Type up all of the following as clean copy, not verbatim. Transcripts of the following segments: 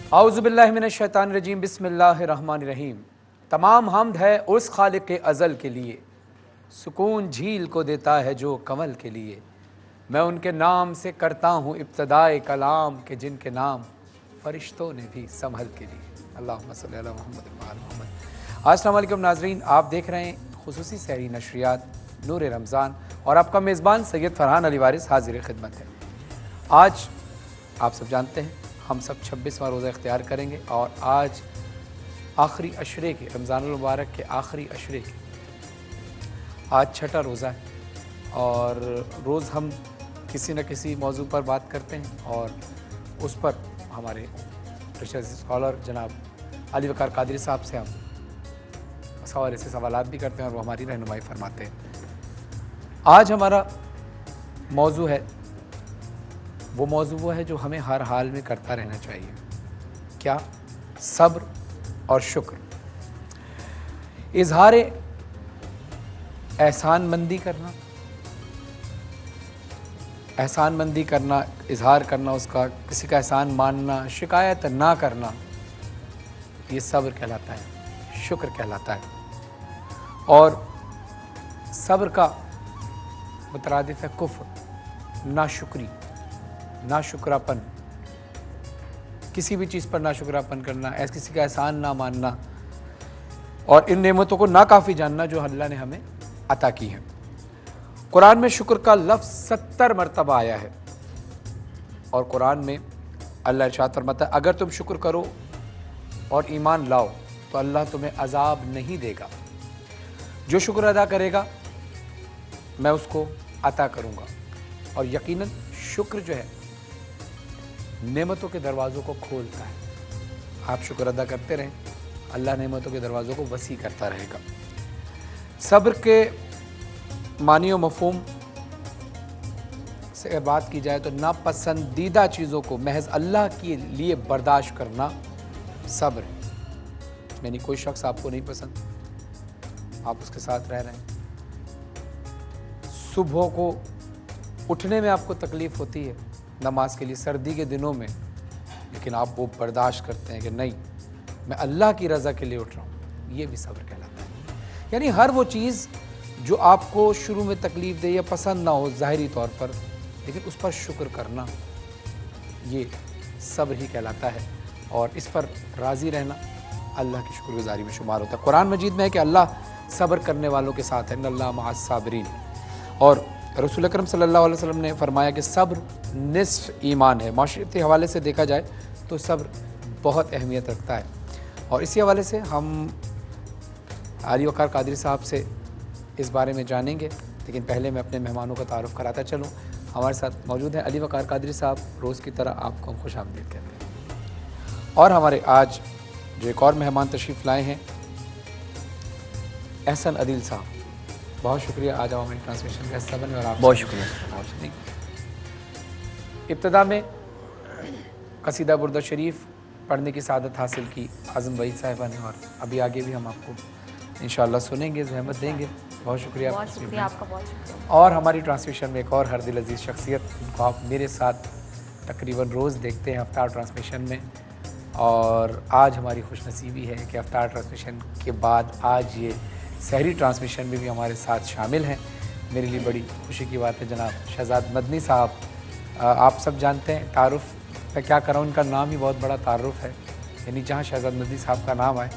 औज़ुबिल्लाहि मिनश्शैतानिर्रजीम बिस्मिल्लाहिर्रहमानिर्रहीम। तमाम हमद है उस खालिक अज़ल के लिए, सुकून झील को देता है जो कमल के लिए। मैं उनके नाम से करता हूँ इब्तिदाए कलाम के जिनके नाम फ़रिश्तों ने भी संभल के लिए। अल्लाहुम्मा सल्ली अला मुहम्मद व आल मुहम्मद। अस्सलाम वालेकुम नाज़रीन, आप देख रहे हैं खुसूसी सहरी नशरियात नूर रमज़ान और आपका मेज़बान सैयद फ़रहान अली वारिस हाज़िर खिदमत है। आज आप सब जानते हैं हम सब 26वां रोज़ा इख्तियार करेंगे और आज आखिरी अशरे के रमज़ानुल मुबारक के आखिरी अशरे के आज छठा रोज़ा है और रोज़ हम किसी न किसी मौजू पर बात करते हैं और उस पर हमारे रिसर्च स्कॉलर जनाब अली वकार कादरी साहब से हम इस हवाले से सवालात भी करते हैं और वो हमारी रहनुमाई फरमाते हैं। आज हमारा मौजू है वो है जो हमें हर हाल में करता रहना चाहिए। क्या? सब्र और शुक्र। इजहार एहसानमंदी करना, इजहार करना उसका, किसी का एहसान मानना, शिकायत ना करना, ये सब्र कहलाता है, शुक्र कहलाता है। और सब्र का मुतरादिफ है कुफ्र, नाशुक्री, नाशुक्रापन, किसी भी चीज़ पर नाशुक्रापन करना, ऐसे किसी का एहसान ना मानना और इन नेमतों को नाकाफ़ी जानना जो अल्लाह ने हमें अता की है। कुरान में शुक्र का लफ्ज़ 70 मरतबा आया है और कुरान में अल्लाह इरशाद फरमाता है अगर तुम शुक्र करो और ईमान लाओ तो अल्लाह तुम्हें अजाब नहीं देगा। जो शुक्र अदा करेगा मैं उसको अता करूँगा। और यकीनन शुक्र जो है नेमतों के दरवाज़ों को खोलता है। आप शुक्र अदा करते रहें, अल्लाह नेमतों के दरवाज़ों को वसी करता रहेगा। सब्र के मानी व मफ़हूम से बात की जाए तो नापसंदीदा चीज़ों को महज अल्लाह के लिए बर्दाश्त करना सब्र है। यानी कोई शख्स आपको नहीं पसंद, आप उसके साथ रह रहे हैं। सुबह को उठने में आपको तकलीफ़ होती है नमाज के लिए सर्दी के दिनों में, लेकिन आप वो बर्दाश्त करते हैं कि नहीं, मैं अल्लाह की रज़ा के लिए उठ रहा हूँ। ये भी सब्र कहलाता है। यानी हर वो चीज़ जो आपको शुरू में तकलीफ़ दे या पसंद ना हो ज़ाहिरी तौर पर, लेकिन उस पर शुक्र करना, ये सब्र ही कहलाता है। और इस पर राज़ी रहना अल्लाह की शुक्रगुज़ारी में शुमार होता है। कुरान मजीद में है कि अल्लाह सब्र करने वालों के साथ है, इन्नल्लाह मअस साबिरीन। और रसूल अकरम सल्लल्लाहु अलैहि वसल्लम ने फरमाया कि सब्र निस्फ़ ईमान है। माशरती हवाले से देखा जाए तो सब्र बहुत अहमियत रखता है। और इसी हवाले से हम अली वकार कादरी साहब से इस बारे में जानेंगे, लेकिन पहले मैं अपने मेहमानों का तारुफ़ कराता चलूँ। हमारे साथ मौजूद हैं अली वकार कादरी साहब, रोज़ की तरह आपको हम खुशामदीद कहते हैं। और हमारे आज जो एक और मेहमान तशरीफ़ लाए हैं एहसन अदील साहब, बहुत शुक्रिया आज आप हमारी ट्रांसमिशन का हिस्सा बने। और आप बहुत शुक्रिया। इब्तिदा में कसीदा बुर्दा शरीफ पढ़ने की सादत हासिल की आज़म वहीद साहिबा ने और अभी आगे भी हम आपको इंशाअल्लाह सुनेंगे, ज़हमत देंगे। बहुत शुक्रिया आपका, बहुत शुक्रिया। और हमारी ट्रांसमिशन में एक और हर दिल अजीज़ शख्सियत, उनको आप मेरे साथ तकरीबन रोज़ देखते हैं अफ्तार ट्रांसमिशन में। और आज हमारी खुशनसीबी है कि अफ्तार ट्रांसमिशन के बाद आज ये सहरी ट्रांसमिशन में भी हमारे साथ शामिल हैं। मेरे लिए बड़ी खुशी की बात है। जनाब शहजाद मदनी साहब, आप सब जानते हैं, तारुफ़ मैं क्या कर रहा हूँ, इनका नाम ही बहुत बड़ा तारुफ़ है। यानी जहाँ शहजाद मदनी साहब का नाम आए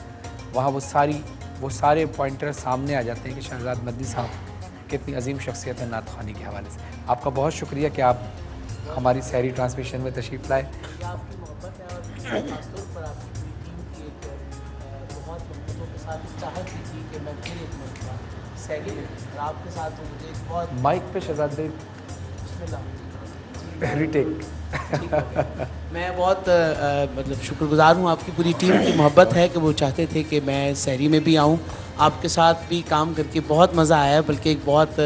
वहाँ वो सारे पॉइंटर सामने आ जाते हैं कि शहजाद मदनी साहब कितनी अजीम शख्सियत है नात ख़्वानी के हवाले से। आपका बहुत शुक्रिया कि आप हमारी सहरी ट्रांसमिशन में तशरीफ़ लाए। आपकी मोहब्बत है और खासतौर पर आपकी टीम की एक बहुत मोहब्बतों के साथ चाहत भी थी कि मैं फिर एक मरतबा सहरी में और आपके साथ तो मुझे एक बहुत माइक पे शहजाद भाई रीटेक। मैं बहुत मतलब शुक्रगुज़ार हूँ, आपकी पूरी टीम की मोहब्बत है कि वो चाहते थे कि मैं सहरी में भी आऊँ। आपके साथ भी काम करके बहुत मज़ा आया, बल्कि एक बहुत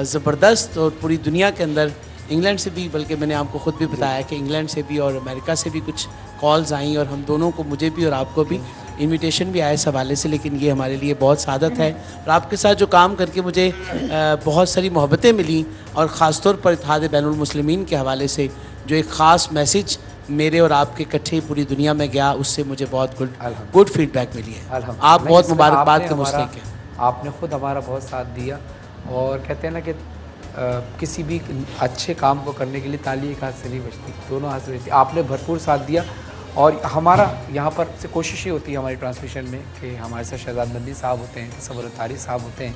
ज़बरदस्त, और पूरी दुनिया के अंदर इंग्लैंड से भी, बल्कि मैंने आपको ख़ुद भी बताया कि इंग्लैंड से भी और अमेरिका से भी कुछ कॉल्स आई और हम दोनों को, मुझे भी और आपको भी इनविटेशन भी आया इस हवाले से। लेकिन ये हमारे लिए बहुत सादत है और आपके साथ जो काम करके मुझे बहुत सारी मोहब्बतें मिली और ख़ास तौर पर इत्तेहाद बैनुल मुस्लिमीन के हवाले से जो एक ख़ास मैसेज मेरे और आपके इकट्ठे पूरी दुनिया में गया, उससे मुझे बहुत अल्हम्दुलिल्लाह। गुड फीडबैक मिली है। अल्हम्दुलिल्लाह। आप नहीं, बहुत इसमें मुबारकबाद आपने के हमारा मुस्तहिक हैं। आपने खुद हमारा बहुत साथ दिया और कहते हैं ना कि किसी भी अच्छे काम को करने के लिए ताली एक हाथ से नहीं बजती, दोनों हाथ से बजती। आपने भरपूर साथ दिया और हमारा यहाँ पर से कोशिश ही होती है हमारी ट्रांसमिशन में कि हमारे साथ शहजाद बंदी साहब होते हैं, तसव्वुर तारी साहब होते हैं,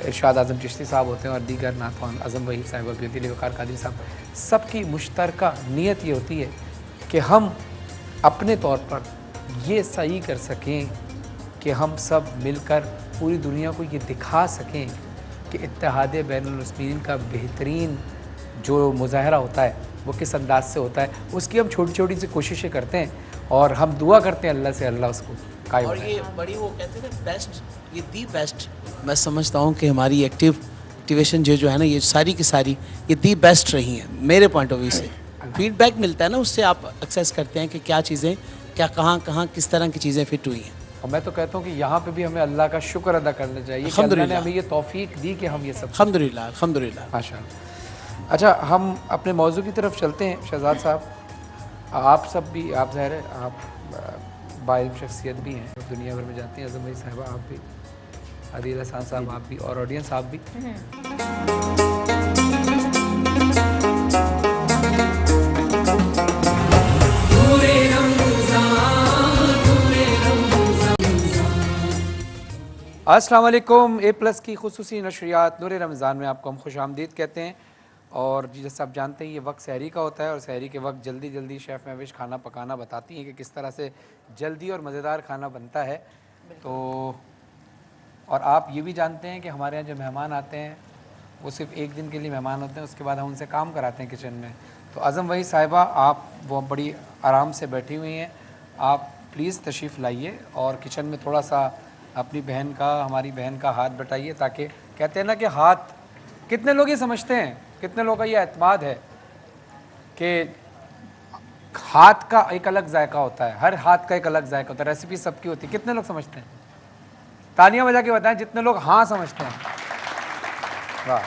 इरशाद आज़म चिश्ती साहब होते हैं और दीगर नातवान आज़म वहीद साहिबा ब्यूटी वकार कादरी साहब। सबकी मुश्तरका नीयत ये होती है कि हम अपने तौर पर ये सही कर सकें कि हम सब मिलकर पूरी दुनिया को ये दिखा सकें कि इत्तेहाद बैनुल मुस्लिमीन का बेहतरीन जो मुज़ाहरा होता है वो किस अंदाज से होता है, उसकी हम छोटी छोटी सी कोशिशें करते हैं और हम दुआ करते हैं अल्लाह से अल्लाह उसको कायम और रखे। ये बड़ी वो कहते हैं ना बेस्ट, ये दी बेस्ट, मैं समझता हूँ कि हमारी एक्टिवेशन जो है ना, ये सारी की सारी ये दी बेस्ट रही हैं मेरे पॉइंट ऑफ व्यू से। फीडबैक मिलता है ना, उससे आप एक्सेस करते हैं कि क्या चीज़ें, क्या कहाँ किस तरह की चीज़ें फिट हुई हैं। और मैं तो कहता हूँ कि यहाँ पे भी हमें अल्लाह का शुक्र अदा करना चाहिए कि अल्लाह ने हमें ये तौफीक दी कि हम ये सब अल्हम्दुलिल्लाह अल्हम्दुलिल्लाह। माशाअल्लाह। अच्छा, हम अपने मौजू की तरफ चलते हैं। शहजाद साहब, आप सब भी, आप ज़ाहिर है आप बाइल्म शख्सियत भी हैं, दुनिया भर में जाती हैं। आज़म वहीद साहिबा आप भी, आदिल हसन साहब आप भी, और ऑडियंस आप भी। अस्सलाम वालेकुम। A+ की खुसूसी नशरियात नूर रमज़ान में आपको हम खुश आमदीद कहते हैं। और जैसे आप जानते हैं ये वक्त सहरी का होता है और सहरी के वक्त जल्दी जल्दी शेफ़ महविश खाना पकाना बताती हैं कि किस तरह से जल्दी और मज़ेदार खाना बनता है। तो और आप ये भी जानते हैं कि हमारे यहाँ जो मेहमान आते हैं वो सिर्फ एक दिन के लिए मेहमान होते हैं, उसके बाद हम उनसे काम कराते हैं किचन में। तो आज़म वहीद साहिबा, आप वो बड़ी आराम से बैठी हुई हैं, आप प्लीज़ तशरीफ़ लाइए और किचन में थोड़ा सा अपनी बहन का, हमारी बहन का हाथ बटाइए, ताकि कहते हैं ना कि हाथ, कितने लोग ये समझते हैं, कितने लोगों का ये एतमाद है कि हाथ का एक अलग जायका होता है, हर हाथ का एक अलग जायका होता है, रेसिपी सबकी होती है। कितने लोग समझते हैं? तालियां बजा के बताएं जितने लोग हाँ समझते हैं। वाह।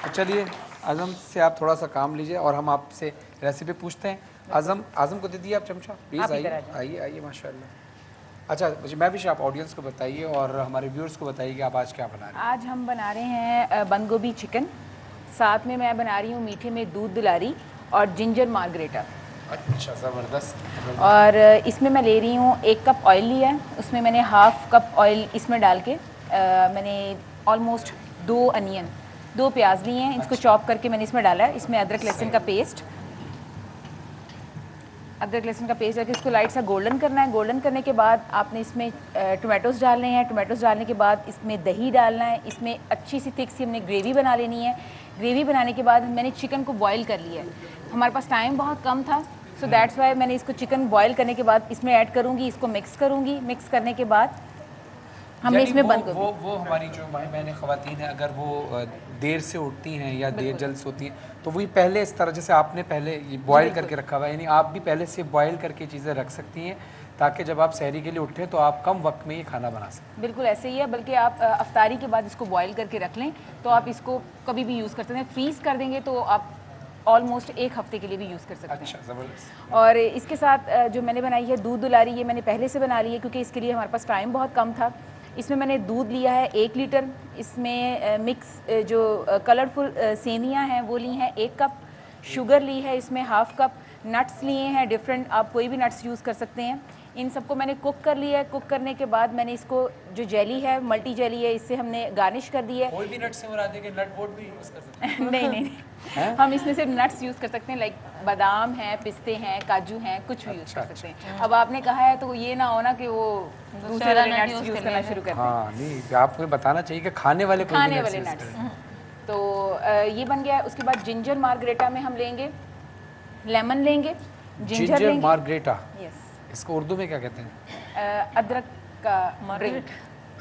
तो चलिए आज़म से आप थोड़ा सा काम लीजिए और हम आपसे रेसिपी पूछते हैं। आज़म को दे दिए आप चमचा, प्लीज़ आइए आइए आइए। माशाल्लाह। अच्छा, मुझे मैं भी आप ऑडियंस को बताइए और हमारे व्यूअर्स को बताइए कि आप आज क्या बना रहे हैं। आज हम बना रहे हैं बंद गोभी चिकन, साथ में मैं बना रही हूँ मीठे में दूध दुलारी और जिंजर मार्गरेटा। अच्छा, ज़बरदस्त। और इसमें मैं ले रही हूँ 1 कप ऑयल लिया है, उसमें मैंने हाफ कप ऑयल इसमें डाल के मैंने ऑलमोस्ट 2 अनियन, 2 प्याज लिए हैं, इसको चॉप करके मैंने इसमें डाला है। इसमें अदरक लहसुन का पेस्ट, अदरक लहसुन का पेस्ट डाल इसको लाइट सा गोल्डन करना है। गोल्डन करने के बाद आपने इसमें टोमेटोज़ डालने हैं। टोमेटोज़ डालने के बाद इसमें दही डालना है। इसमें अच्छी सी थिक सी हमने ग्रेवी बना लेनी है। ग्रेवी बनाने के बाद मैंने चिकन को बॉईल कर लिया है। हमारे पास टाइम बहुत कम था, सो दैट्स वाई मैंने इसको चिकन बॉईल करने के बाद इसमें ऐड करूँगी, इसको मिक्स करूँगी। मिक्स करने के बाद हमने इसमें बंद कर वो हमारी जो भाई बहनें ख़वातीन हैं, अगर वो देर से उठती हैं या देर जल्द सोती हैं, तो वही पहले इस तरह जैसे आपने पहले ये बॉयल करके रखा हुआ है, यानी आप भी पहले से बॉयल करके चीज़ें रख सकती हैं ताकि जब आप सहरी के लिए उठें तो आप कम वक्त में ये खाना बना सकें। बिल्कुल ऐसे ही है, बल्कि आप अफ्तारी के बाद इसको बॉयल करके रख लें तो आप इसको कभी भी यूज़ कर सकते हैं। फ्रीज़ कर देंगे तो आप ऑलमोस्ट 1 हफ्ते के लिए भी यूज़ कर सकते हैं। अच्छा, ज़बरदस्त। और इसके साथ जो मैंने बनाई है दूध दुलारी, ये मैंने पहले से बना ली है क्योंकि इसके लिए हमारे पास टाइम बहुत कम था। इसमें मैंने दूध लिया है 1 लीटर, इसमें मिक्स जो कलरफुल सेवियाँ हैं वो ली हैं 1 कप, शुगर ली है इसमें हाफ कप, नट्स लिए हैं डिफरेंट, आप कोई भी नट्स यूज़ कर सकते हैं। इन सबको मैंने कुक कर लिया है। कुक करने के बाद मैंने इसको जो जेली है, मल्टी जेली है, इससे हमने गार्निश कर दी है। कोई भी नट से मुराद है कि नट बोर्ड भी यूज़ कर सकते हैं? नहीं, हम इसमें सिर्फ नट्स यूज़ कर सकते हैं, लाइक बादाम हैं, पिस्ते हैं, काजू हैं, कुछ भी यूज़ कर सकते हैं। अब आपने कहा है तो ये ना हो ना कि वो दूसरे वाले नट्स यूज़ करना शुरू कर दें। हाँ, नहीं, आपको बताना चाहिए कि खाने वाले नट्स। तो ये बन गया है। उसके बाद जिंजर मार्गरेटा में हम लेंगे, लेमन लेंगे, जिंजर लेंगे, मार्गरेटा। यस, इसको उर्दू में क्या कहते हैं? अदरक का ड्रिंक।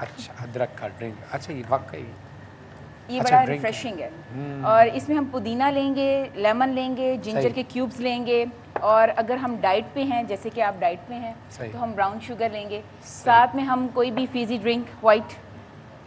अच्छा, अदरक का ड्रिंक। अच्छा, ये वाकई ये अच्छा, बड़ा ड्रिंक रिफ्रेशिंग है। और इसमें हम पुदीना लेंगे, लेमन लेंगे, जिंजर के क्यूब्स लेंगे, और अगर हम डाइट पे हैं, जैसे कि आप डाइट पे हैं, तो हम ब्राउन शुगर लेंगे। साथ में हम कोई भी फीजी ड्रिंक वाइट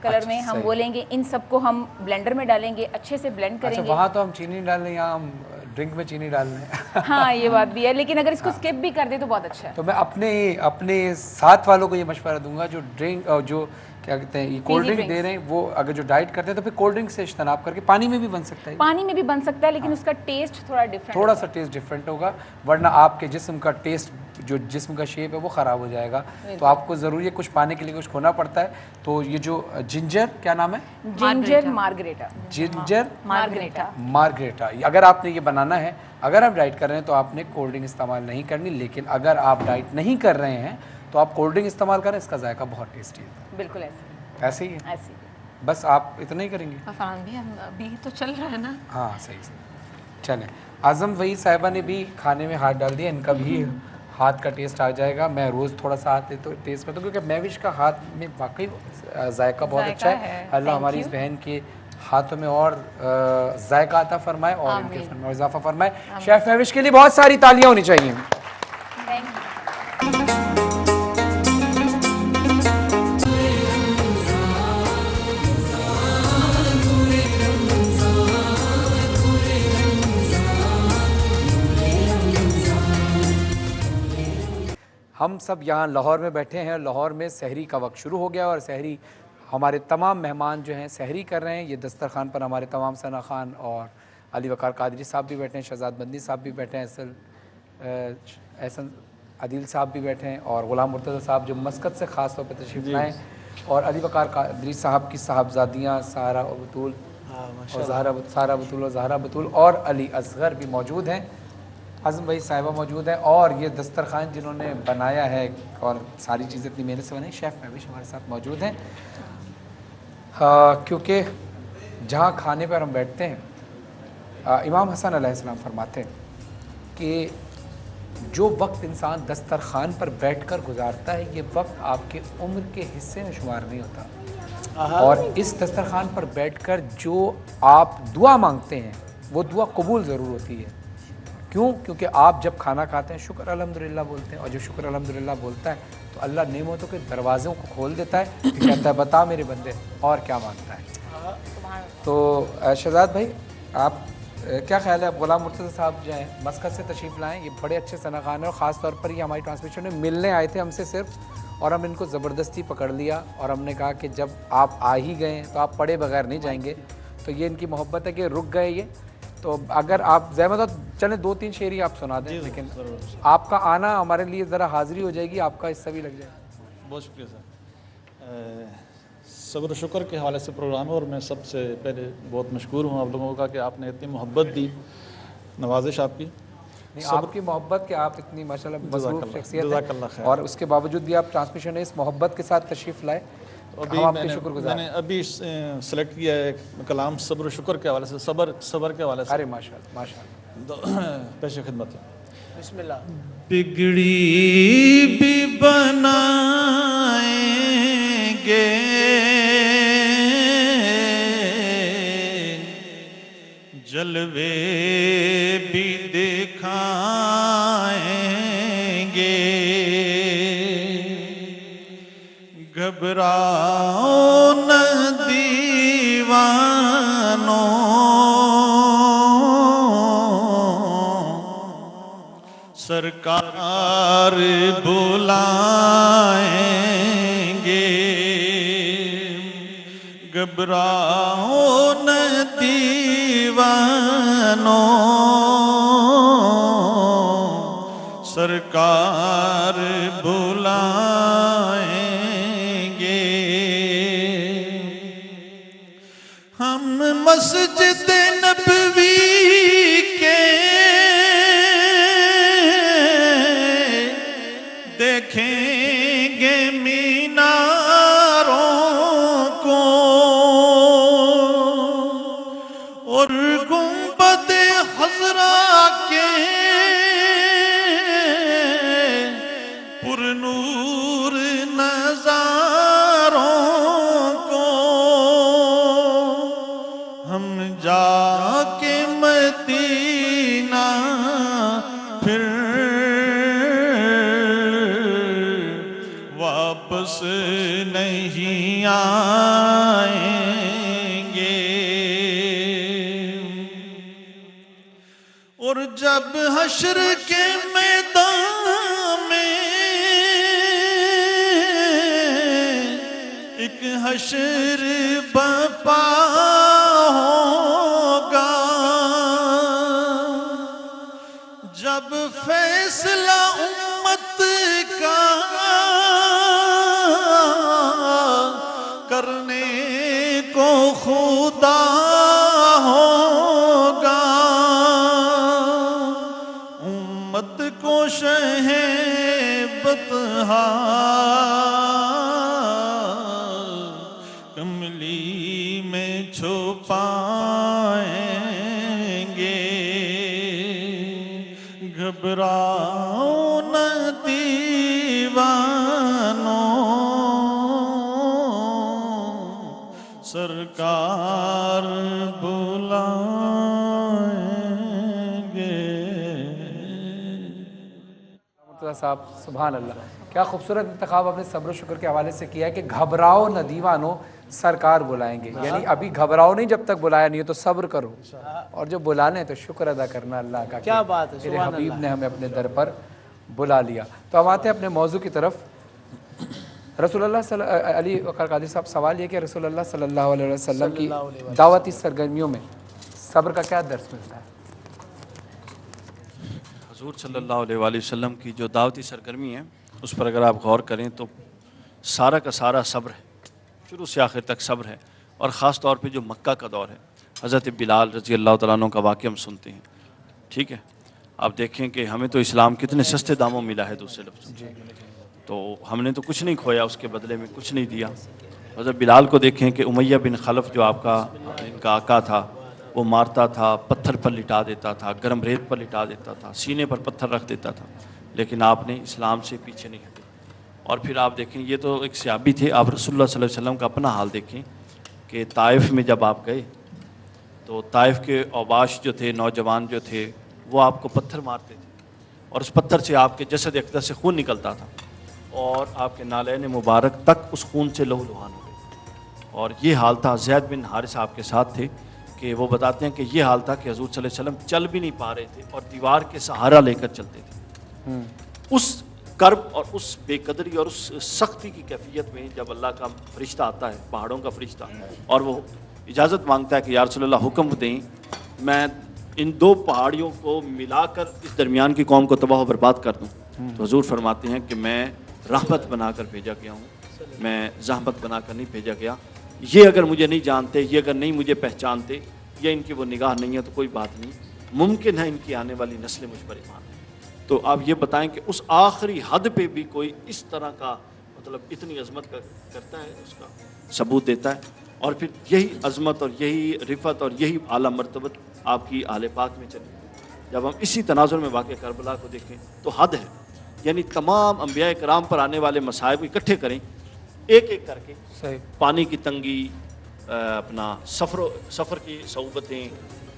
कलर में हम वो लेंगे। इन सबको हम ब्लेंडर में डालेंगे, अच्छे से ब्लेंड करेंगे। अच्छा, वहाँ तो हम चीनी डाल लें, यहाँ हम ड्रिंक में चीनी डालना है। हाँ ये बात भी है, लेकिन अगर इसको स्किप भी कर दे तो बहुत अच्छा है। तो मैं अपने साथ वालों को ये मशवरा दूंगा जो ड्रिंक जो क्या कहते हैं ये कोल्ड ड्रिंक दे रहे हैं, वो अगर जो डाइट करते हैं तो फिर कोल्ड ड्रिंक से इज्तनाब करके पानी में भी बन सकता है। पानी में भी बन सकता है, लेकिन उसका टेस्ट थोड़ा डिफरेंट, थोड़ा सा टेस्ट डिफरेंट होगा, वरना आपके जिस्म का टेस्ट, जो जिस्म का शेप है वो ख़राब हो जाएगा। तो आपको ज़रूरी है कुछ पाने के लिए कुछ खोना पड़ता है। तो ये जो जिंजर, क्या नाम है? Ginger margarita. Ginger margarita. अगर आपने ये बनाना है, अगर आप डाइट कर रहे हैं तो आपने कोल्ड ड्रिंक इस्तेमाल नहीं करनी, लेकिन अगर आप डाइट नहीं कर रहे हैं तो आप कोल्ड ड्रिंक इस्तेमाल करें, इसका जायका बहुत टेस्टी है। बिल्कुल ऐसे ही है, ऐसे ही। बस आप इतना ही करेंगे। फरहान भी अभी तो चल रहा है ना। हाँ सही चलें। आज़म वही साहिबा ने भी खाने में हाथ डाल दिया, इनका भी हाथ का टेस्ट आ जाएगा। मैं रोज़ थोड़ा सा हाथ टेस्ट करता हूँ, क्योंकि महविश का हाथ में वाकई जायका बहुत अच्छा है। अल्लाह हमारी इस बहन के हाथों में और जायका अता फरमाए और इनके फन में इजाफा फरमाए। शेफ महविश के लिए बहुत सारी तालियां होनी चाहिए। हम सब यहाँ लाहौर में बैठे हैं, लाहौर में सहरी का वक्त शुरू हो गया और सहरी हमारे तमाम मेहमान जो हैं सहरी कर रहे हैं। ये दस्तरखान पर हमारे तमाम सना खान और अली वकार कादरी साहब भी बैठे हैं, शहजाद बंदी साहब भी बैठे हैं, एहसन अदील साहब भी बैठे हैं और ग़ुलाम मुर्तज़ा साहब जो मस्कत से ख़ास तौर पर तशरीफ़ लाएँ, और अली वकार कादरी साहब की साहबजादियाँ सारा बतूल और सारा बतूल और ज़हरा बतूल और अली असगर भी मौजूद हैं। आज़म भाई साहिबा मौजूद है और ये दस्तरखान जिन्होंने बनाया है और सारी चीज़ें इतनी मेहनत से बनाई, शेफ़ महविश हमारे साथ मौजूद हैं। क्योंकि जहाँ खाने पर हम बैठते हैं, इमाम हसन अलैहिस्सलाम फरमाते हैं कि जो वक्त इंसान दस्तरखान पर बैठकर गुजारता है, ये वक्त आपके उम्र के हिस्से में शुमार नहीं होता। और इस दस्तरखान पर बैठकर जो आप दुआ मांगते हैं वो दुआ कबूल ज़रूर होती है। क्यों? क्योंकि आप जब खाना खाते हैं शुक्र अल्हम्दुलिल्लाह बोलते हैं, और जब शुक्र अल्हम्दुलिल्लाह बोलता है तो अल्लाह नेमतों के दरवाज़ों को खोल देता है, कहता है बता मेरे बंदे और क्या मांगता है। तो शहजाद भाई, आप क्या ख्याल है? आप ग़ुलाम मुर्तज़ा साहब जो हैं मस्कत से तशरीफ़ लाएँ, ये बड़े अच्छे सनाखान हैं और ख़ास तौर पर ये हमारी ट्रांसमिशन में मिलने आए थे हमसे सिर्फ, और हम इनको ज़बरदस्ती पकड़ लिया और हमने कहा कि जब आप आ ही गए तो आप पढ़े बगैर नहीं जाएंगे। तो ये इनकी मोहब्बत है कि रुक गए ये। तो अगर आप ज़हमत हो चले 2-3 शेर ही आप सुना दें, लेकिन आपका आना हमारे लिए ज़रा हाज़िरी हो जाएगी, आपका हिस्सा भी लग जाएगा। बहुत शुक्रिया सर। सब्र शुक्र के हवाले से प्रोग्राम है और मैं सबसे पहले बहुत मशकूर हूँ आप लोगों का कि आपने इतनी मोहब्बत दी, नवाजिश आपकी। नहीं, आपकी मोहब्बत कि आप इतनी माशाल्लाह मसरूफ़ शख्सियत जज़ाकल्लाह हैं और उसके बावजूद भी आप ट्रांसमिशन है इस मोहब्बत के साथ तशरीफ़ लाए। अभी हम आपके शुक्रगुज़ार मैंने अभी सेलेक्ट किया है एक कलाम सब्र शुक्र के हवाले से, सब्र के हवाले से। अरे माशाल्लाह माशाल्लाह। तो पेश खिदमत है। बिस्मिल्लाह। बिगड़ी भी बनाएंगे, जलवे भी दिखाएंगे, घबराओ न दीवानों, सरकार बुलाएंगे, घबराओ न दीवानों, सरकार बुलाएंगे। हम मस्जिद नबवी के देखेंगे मीनारों को और गुंबद हज़रा के पुरनूर नज़ारों को। हम जाके मदीना फिर वापस नहीं आएंगे जब हश्र के मैदान में एक हश्र बपा होगा, जब फैसला उम्मत का करने को खुदा होगा, उम्मत को शहे बतहा कमली में छुपाएंगे, घबराओ न दीवानों, सरकार बुलाएंगे। मुर्तज़ा साहब, सुभान अल्लाह, क्या खूबसूरत इंतखाब आपने सब्र शुक्र के हवाले से किया है कि घबराओ न दीवानो सरकार बुलाएंगे। यानी अभी घबराओ नहीं, जब तक बुलाया नहीं हो तो सब्र करो, और जो बुलाने तो शुक्र अदा करना अल्लाह का। क्या बात है, मेरे हबीब ने हमें अपने दर पर बुला लिया। तो हम आते हैं अपने मौजू की तरफ। रसूलुल्लाह अली कादिर साहब, सवाल ये कि रसूलुल्लाह सल्लल्लाहु अलैहि वसल्लम की दावती सरगर्मियों में सब्र का क्या दर्स मिलता है? हुजूर सल्लल्लाहु अलैहि वसल्लम की जो दावती सरगर्मी है उस पर अगर आप गौर करें तो सारा का सारा सब्र है, शुरू से आखिर तक सब्र है। और ख़ास तौर पे जो मक्का का दौर है, हज़रत बिलाल रज़ी अल्लाह तआला अन्हु का वाक़या हम सुनते हैं। ठीक है, आप देखें कि हमें तो इस्लाम कितने सस्ते दामों मिला है, दूसरे लफ्ज़ों में तो हमने तो कुछ नहीं खोया, उसके बदले में कुछ नहीं दिया। हज़रत बिलाल को देखें कि उमैया बिन खलफ जो आपका इनका आका था, वो मारता था, पत्थर पर लिटा देता था, गर्म रेत पर लिटा देता था, सीने पर पत्थर रख देता था, लेकिन आपने इस्लाम से पीछे नहीं हटे। और फिर आप देखें, ये तो एक सहाबी थे, आप रसूलुल्लाह सल्लल्लाहु अलैहि वसल्लम का अपना हाल देखें कि ताइफ में जब आप गए तो ताइफ के औबाश जो थे, नौजवान जो थे, वो आपको पत्थर मारते थे और उस पत्थर से आपके जसद अक़दस से खून निकलता था और आपके नालैन मुबारक तक उस खून से लहूलुहान हो गए। और ये हाल था, ज़ैद बिन हारिस आपके साथ थे कि वो बताते हैं कि ये हाल था कि हज़ूर सल्लल्लाहु अलैहि वसल्लम चल भी नहीं पा रहे थे और दीवार के सहारा लेकर चलते थे। उस कर्ब और उस बेकदरी और उस सख्ती की कैफियत में जब अल्लाह का फरिश्ता आता है, पहाड़ों का फरिश्ता, और वो इजाज़त मांगता है कि या रसूल अल्लाह हुक्म दें, मैं इन दो पहाड़ियों को मिलाकर इस दरमियान की कौम को तबाह बर्बाद कर दूँ, तो हुजूर फरमाते हैं कि मैं रहमत बनाकर भेजा गया हूँ, मैं ज़हमत बनाकर नहीं भेजा गया। ये अगर मुझे नहीं जानते, ये अगर नहीं मुझे पहचानते, ये इनकी वो निगाह नहीं है तो कोई बात नहीं, मुमकिन है इनकी आने वाली नस्लें मुझ पर ईमान। तो आप ये बताएं कि उस आखिरी हद पे भी कोई इस तरह का मतलब इतनी अजमत करता है, उसका सबूत देता है। और फिर यही अजमत और यही रिफत और यही आला मर्तबत आपकी आले पाक में चली। जब हम इसी तनाजुर में वाक़या करबला को देखें तो हद है, यानी तमाम अंबिया कराम पर आने वाले मसाइब इकट्ठे करें एक एक करके, सही, पानी की तंगी, अपना सफ़र की सऊबतें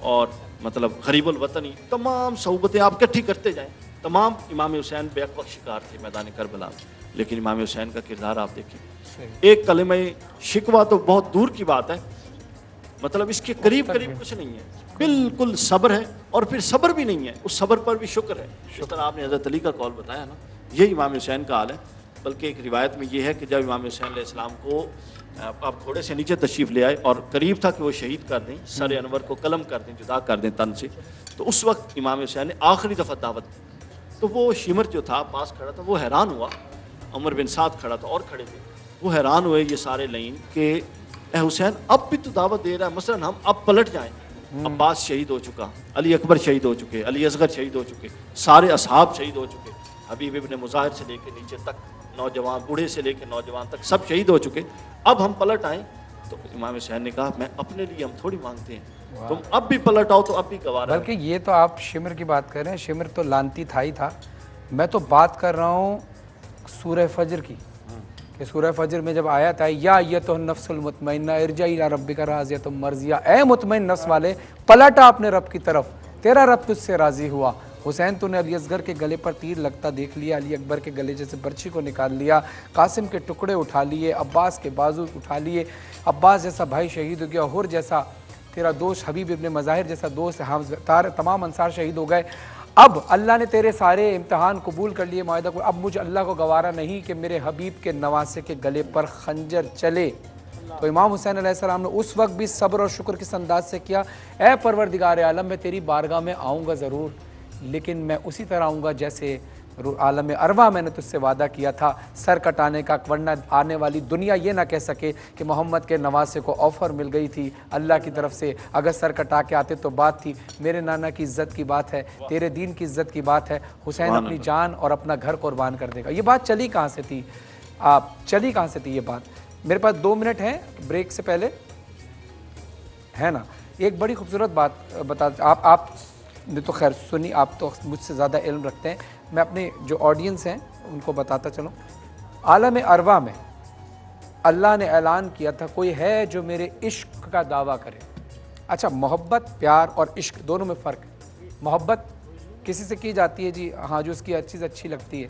और मतलब गरीबुल वतनी, तमाम सऊबतें आप इकट्ठी करते जाएं। तमाम इमाम हुसैन बेअक वक्त शिकार थे मैदान करबला में, लेकिन इमाम हुसैन का किरदार आप देखें, एक कलमे शिकवा तो बहुत दूर की बात है, मतलब इसके करीब करीब कुछ नहीं है, बिल्कुल सब्र है। और फिर सब्र भी नहीं है, उस सब्र पर भी शुक्र है। शुक्र आपने हज़रत अली का कौल बताया ना, यही इमाम हुसैन का हाल है। बल्कि एक रिवायत में ये है कि जब इमाम हुसैन अलैहिस्सलाम को आप घोड़े से नीचे तशरीफ़ ले आए और करीब था कि वो शहीद कर दें, सर अनवर को कलम कर दें, जुदा कर दें तन से, तो उस वक्त इमाम हुसैन ने आखिरी दफ़ा दावत दी। तो वो शिमर जो था पास खड़ा था, वो हैरान हुआ, उमर बिन साद खड़ा था और खड़े थे, वो हैरान हुए ये सारे लाइन कि ए हुसैन अब भी तो दावत दे रहा है, मसलन हम अब पलट जाएं, अब्बास शहीद हो चुका, अली अकबर शहीद हो चुके, अली असगर शहीद हो चुके, सारे असहाब शहीद हो चुके, हबीब इब्न मुज़ाहिर से लेकर नीचे तक, नौजवान बूढ़े से लेकर नौजवान तक सब शहीद हो चुके, अब हम पलट आएँ। तो इमाम हुसैन ने कहा मैं अपने लिए हम थोड़ी मांगते हैं, तुम अब भी पलट आओ तो अब भी गवारा। बल्कि ये तो आप शिमर की बात कर रहे हैं, शिमर तो लानती था ही था, मैं तो बात कर रहा हूँ सूरह फजर की, कि सूरह फजर में जब आया था या ये तो नफ्सुल मुतमइन्ना इरजाई इला रब्बिका राज़ियतुम मर्ज़िया, ए मुतमइन नफ्स वाले पलटा अपने रब की तरफ, तेरा रब तुझसे राज़ी हुआ। हुसैन तूने अली असगर के गले पर तीर लगता देख लिया, अली अकबर के गले जैसे बर्छी को निकाल लिया, कासिम के टुकड़े उठा लिए, अब्बास के बाजू उठा लिए, अब्बास जैसा भाई शहीद हो गया, हुर जैसा तेरा दोस्त, हबीब इब्ने मज़ाहिर जैसा दोस्त, हम तमाम अंसार शहीद हो गए। अब अल्लाह ने तेरे सारे इम्तहान कबूल कर लिए माहिदा को, अब मुझे अल्लाह को गवारा नहीं कि मेरे हबीब के नवासे के गले पर खंजर चले। तो इमाम हुसैन अलैहिस्सलाम ने उस वक्त भी सब्र और शुक्र किस अंदाज से किया, ए परवरदिगार आलम, मैं तेरी बारगाह में आऊँगा ज़रूर, लेकिन मैं उसी तरह आऊँगा जैसे आलम अरवा मैंने तुझसे वादा किया था, सर कटाने का, वरना आने वाली दुनिया ये ना कह सके कि मोहम्मद के नवासे को ऑफ़र मिल गई थी अल्लाह की तरफ से, अगर सर कटा के आते तो बात थी। मेरे नाना की इज़्ज़त की बात है, तेरे दीन की इज़्ज़त की बात है, हुसैन अपनी जान और अपना घर कुर्बान कर देगा। ये बात चली कहाँ से थी, आप चली कहाँ से थी ये बात? मेरे पास 2 मिनट हैं ब्रेक से पहले, है ना। एक बड़ी खूबसूरत बात बता, आप ने तो खैर सुनी, आप तो मुझसे ज़्यादा इल्म रखते हैं, मैं अपने जो ऑडियंस हैं उनको बताता चलूँ। आलम अरवा में अल्लाह ने ऐलान किया था, कोई है जो मेरे इश्क का दावा करे। अच्छा, मोहब्बत, प्यार और इश्क दोनों में फ़र्क है। मोहब्बत किसी से की जाती है जी, हाँ, जो उसकी हर चीज़ अच्छी लगती है,